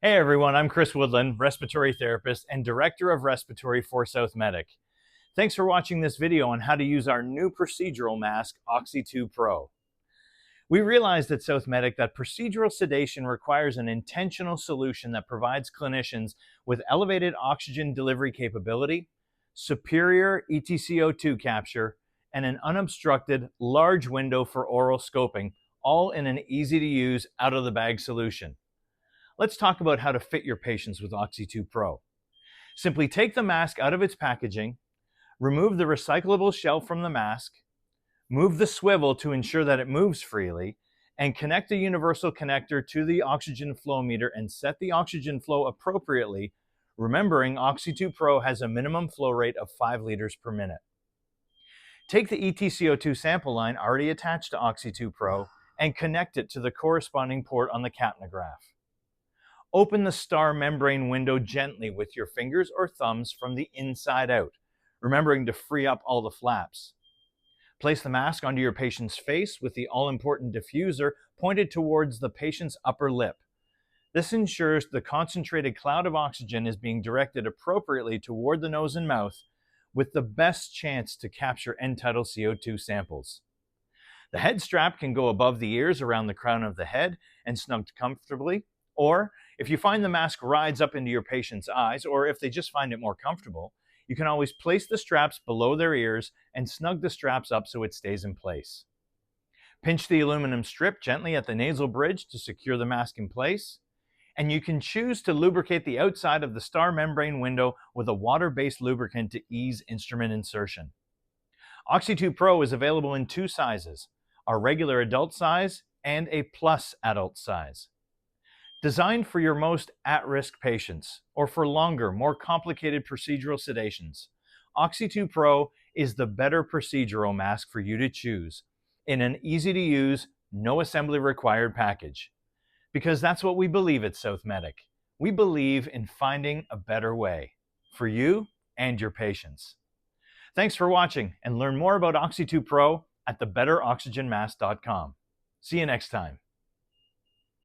Hey everyone, I'm Chris Woodland, respiratory therapist and director of respiratory for Southmedic. Thanks for watching this video on how to use our new procedural mask, Oxy₂Pro. We realized at Southmedic that procedural sedation requires an intentional solution that provides clinicians with elevated oxygen delivery capability, superior EtCO₂ capture, and an unobstructed large window for oral scoping, all in an easy-to-use, out-of-the-bag solution. Let's talk about how to fit your patients with Oxy₂Pro. Simply take the mask out of its packaging, remove the recyclable shell from the mask, move the swivel to ensure that it moves freely, and connect a universal connector to the oxygen flow meter and set the oxygen flow appropriately, remembering Oxy₂Pro has a minimum flow rate of 5 liters per minute. Take the EtCO₂ sample line already attached to Oxy₂Pro and connect it to the corresponding port on the capnograph. Open the star membrane window gently with your fingers or thumbs from the inside out, remembering to free up all the flaps. Place the mask onto your patient's face with the all-important diffuser pointed towards the patient's upper lip. This ensures the concentrated cloud of oxygen is being directed appropriately toward the nose and mouth, with the best chance to capture end-tidal CO2 samples. The head strap can go above the ears around the crown of the head and snugged comfortably, or if you find the mask rides up into your patient's eyes, or if they just find it more comfortable, you can always place the straps below their ears and snug the straps up so it stays in place. Pinch the aluminum strip gently at the nasal bridge to secure the mask in place, and you can choose to lubricate the outside of the star membrane window with a water-based lubricant to ease instrument insertion. Oxy₂Pro is available in 2 sizes, our regular adult size and a plus adult size. Designed for your most at-risk patients, or for longer, more complicated procedural sedations, Oxy₂Pro is the better procedural mask for you to choose in an easy-to-use, no assembly required package. Because that's what we believe at Southmedic. We believe in finding a better way for you and your patients. Thanks for watching, and learn more about Oxy₂Pro at thebetteroxygenmask.com. See you next time.